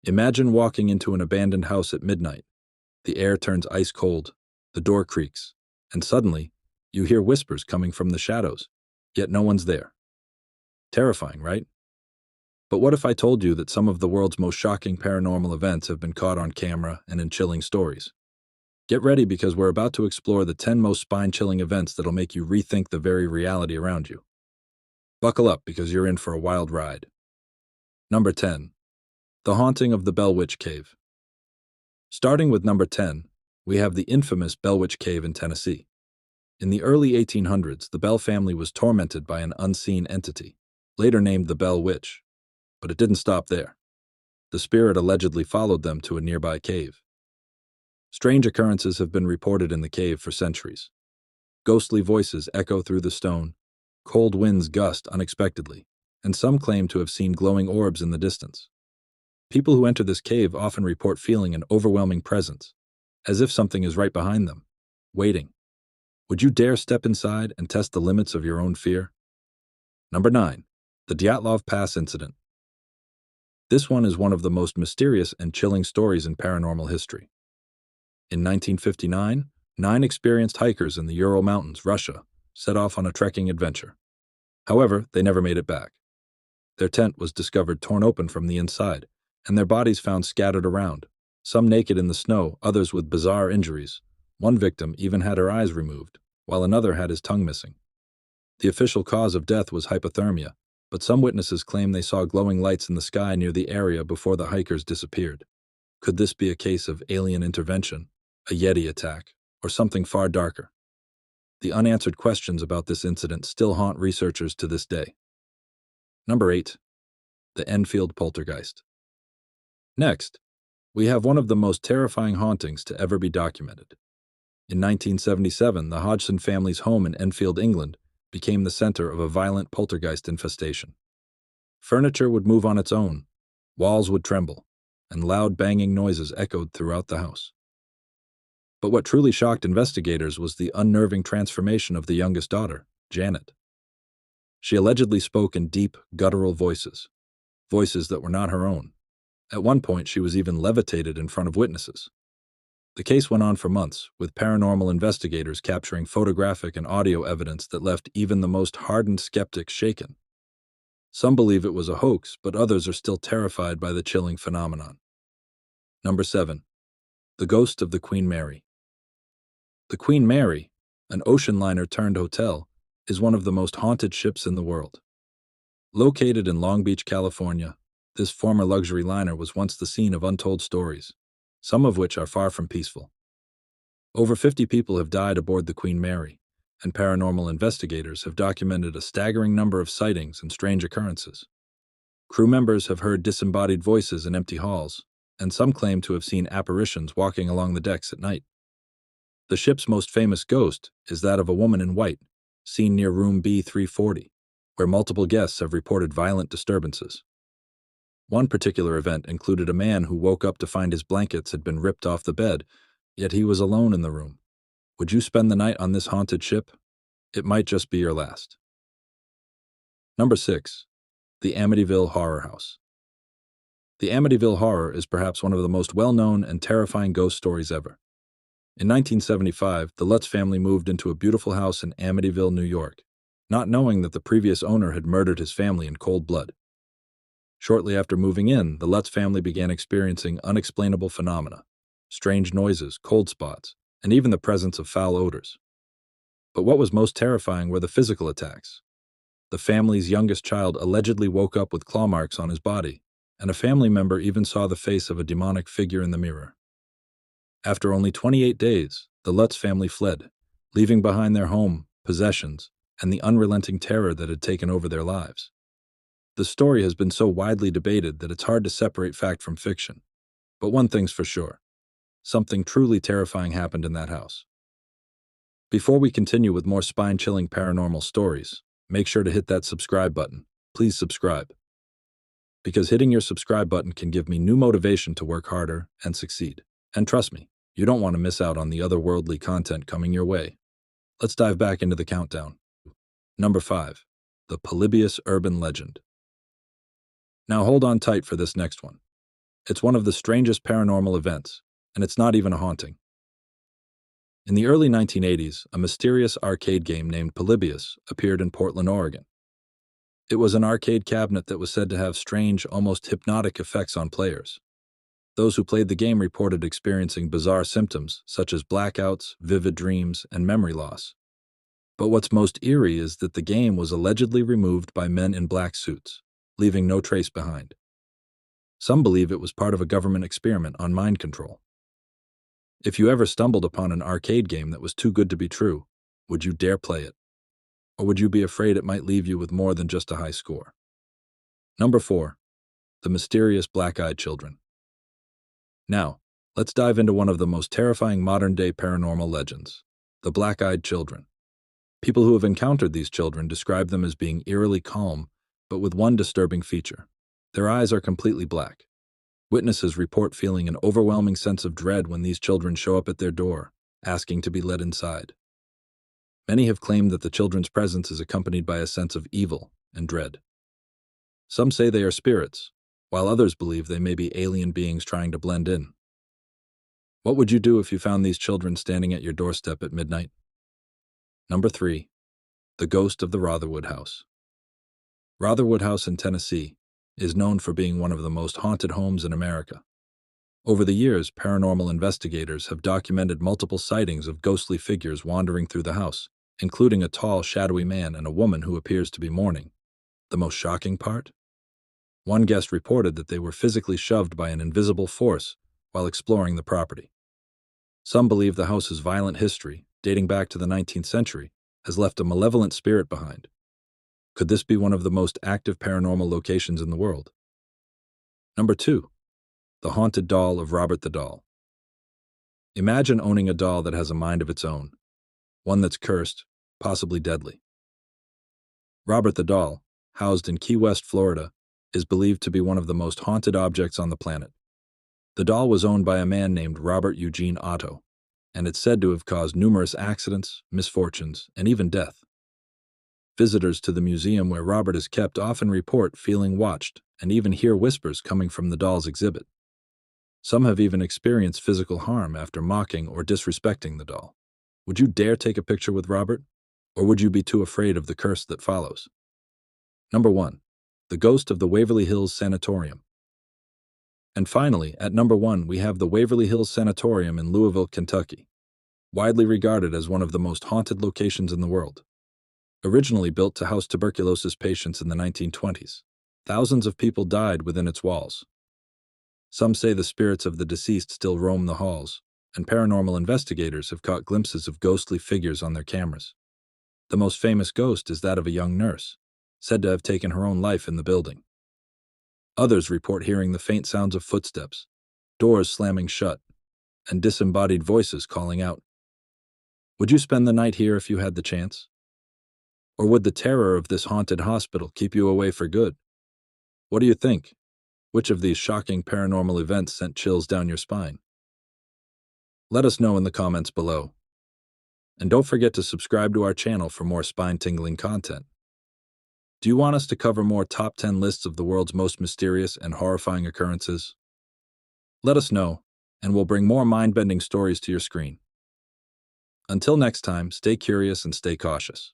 Imagine walking into an abandoned house at midnight. The air turns ice cold, the door creaks, and suddenly, you hear whispers coming from the shadows, yet no one's there. Terrifying, right? But what if I told you that some of the world's most shocking paranormal events have been caught on camera and in chilling stories? Get ready because we're about to explore the 10 most spine-chilling events that'll make you rethink the very reality around you. Buckle up because you're in for a wild ride. Number 10. The Haunting of the Bell Witch Cave. Starting with number 10, we have the infamous Bell Witch Cave in Tennessee. In the early 1800s, the Bell family was tormented by an unseen entity, later named the Bell Witch. But it didn't stop there. The spirit allegedly followed them to a nearby cave. Strange occurrences have been reported in the cave for centuries. Ghostly voices echo through the stone, cold winds gust unexpectedly, and some claim to have seen glowing orbs in the distance. People who enter this cave often report feeling an overwhelming presence, as if something is right behind them, waiting. Would you dare step inside and test the limits of your own fear? Number 9. The Dyatlov Pass Incident. This one is one of the most mysterious and chilling stories in paranormal history. In 1959, 9 experienced hikers in the Ural Mountains, Russia, set off on a trekking adventure. However, they never made it back. Their tent was discovered torn open from the inside, and their bodies found scattered around, some naked in the snow, others with bizarre injuries. One victim even had her eyes removed, while another had his tongue missing. The official cause of death was hypothermia, but some witnesses claim they saw glowing lights in the sky near the area before the hikers disappeared. Could this be a case of alien intervention, a Yeti attack, or something far darker? The unanswered questions about this incident still haunt researchers to this day. Number 8. The Enfield Poltergeist. Next, we have one of the most terrifying hauntings to ever be documented. In 1977, the Hodgson family's home in Enfield, England, became the center of a violent poltergeist infestation. Furniture would move on its own, walls would tremble, and loud banging noises echoed throughout the house. But what truly shocked investigators was the unnerving transformation of the youngest daughter, Janet. She allegedly spoke in deep, guttural voices that were not her own. At one point, she was even levitated in front of witnesses. The case went on for months, with paranormal investigators capturing photographic and audio evidence that left even the most hardened skeptics shaken. Some believe it was a hoax, but others are still terrified by the chilling phenomenon. Number 7. The Ghost of the Queen Mary. The Queen Mary, an ocean liner turned hotel, is one of the most haunted ships in the world. Located in Long Beach, California, this former luxury liner was once the scene of untold stories, some of which are far from peaceful. Over 50 people have died aboard the Queen Mary, and paranormal investigators have documented a staggering number of sightings and strange occurrences. Crew members have heard disembodied voices in empty halls, and some claim to have seen apparitions walking along the decks at night. The ship's most famous ghost is that of a woman in white, seen near room B340, where multiple guests have reported violent disturbances. One particular event included a man who woke up to find his blankets had been ripped off the bed, yet he was alone in the room. Would you spend the night on this haunted ship? It might just be your last. Number 6. The Amityville Horror House. The Amityville Horror is perhaps one of the most well-known and terrifying ghost stories ever. In 1975, the Lutz family moved into a beautiful house in Amityville, New York, not knowing that the previous owner had murdered his family in cold blood. Shortly after moving in, the Lutz family began experiencing unexplainable phenomena, strange noises, cold spots, and even the presence of foul odors. But what was most terrifying were the physical attacks. The family's youngest child allegedly woke up with claw marks on his body, and a family member even saw the face of a demonic figure in the mirror. After only 28 days, the Lutz family fled, leaving behind their home, possessions, and the unrelenting terror that had taken over their lives. The story has been so widely debated that it's hard to separate fact from fiction. But one thing's for sure. Something truly terrifying happened in that house. Before we continue with more spine-chilling paranormal stories, make sure to hit that subscribe button. Please subscribe. Because hitting your subscribe button can give me new motivation to work harder and succeed. And trust me, you don't want to miss out on the otherworldly content coming your way. Let's dive back into the countdown. Number 5. The Polybius Urban Legend. Now hold on tight for this next one. It's one of the strangest paranormal events, and it's not even a haunting. In the early 1980s, a mysterious arcade game named Polybius appeared in Portland, Oregon. It was an arcade cabinet that was said to have strange, almost hypnotic effects on players. Those who played the game reported experiencing bizarre symptoms such as blackouts, vivid dreams, and memory loss. But what's most eerie is that the game was allegedly removed by men in black suits, leaving no trace behind. Some believe it was part of a government experiment on mind control. If you ever stumbled upon an arcade game that was too good to be true, would you dare play it? Or would you be afraid it might leave you with more than just a high score? Number 4. The mysterious black-eyed children. Now, let's dive into one of the most terrifying modern-day paranormal legends, the black-eyed children. People who have encountered these children describe them as being eerily calm, but with one disturbing feature. Their eyes are completely black. Witnesses report feeling an overwhelming sense of dread when these children show up at their door, asking to be let inside. Many have claimed that the children's presence is accompanied by a sense of evil and dread. Some say they are spirits, while others believe they may be alien beings trying to blend in. What would you do if you found these children standing at your doorstep at midnight? Number 3. The ghost of the Rotherwood House. Rotherwood House in Tennessee is known for being one of the most haunted homes in America. Over the years, paranormal investigators have documented multiple sightings of ghostly figures wandering through the house, including a tall, shadowy man and a woman who appears to be mourning. The most shocking part? One guest reported that they were physically shoved by an invisible force while exploring the property. Some believe the house's violent history, dating back to the 19th century, has left a malevolent spirit behind. Could this be one of the most active paranormal locations in the world? Number 2. The haunted doll of Robert the Doll. Imagine owning a doll that has a mind of its own, one that's cursed, possibly deadly. Robert the Doll, housed in Key West, Florida, is believed to be one of the most haunted objects on the planet. The doll was owned by a man named Robert Eugene Otto, and it's said to have caused numerous accidents, misfortunes, and even death. Visitors to the museum where Robert is kept often report feeling watched and even hear whispers coming from the doll's exhibit. Some have even experienced physical harm after mocking or disrespecting the doll. Would you dare take a picture with Robert? Or would you be too afraid of the curse that follows? Number 1. The ghost of the Waverly Hills Sanatorium. And finally, at number 1, we have the Waverly Hills Sanatorium in Louisville, Kentucky, widely regarded as one of the most haunted locations in the world. Originally built to house tuberculosis patients in the 1920s, thousands of people died within its walls. Some say the spirits of the deceased still roam the halls, and paranormal investigators have caught glimpses of ghostly figures on their cameras. The most famous ghost is that of a young nurse, said to have taken her own life in the building. Others report hearing the faint sounds of footsteps, doors slamming shut, and disembodied voices calling out. Would you spend the night here if you had the chance? Or would the terror of this haunted hospital keep you away for good? What do you think? Which of these shocking paranormal events sent chills down your spine? Let us know in the comments below. And don't forget to subscribe to our channel for more spine-tingling content. Do you want us to cover more top 10 lists of the world's most mysterious and horrifying occurrences? Let us know, and we'll bring more mind-bending stories to your screen. Until next time, stay curious and stay cautious.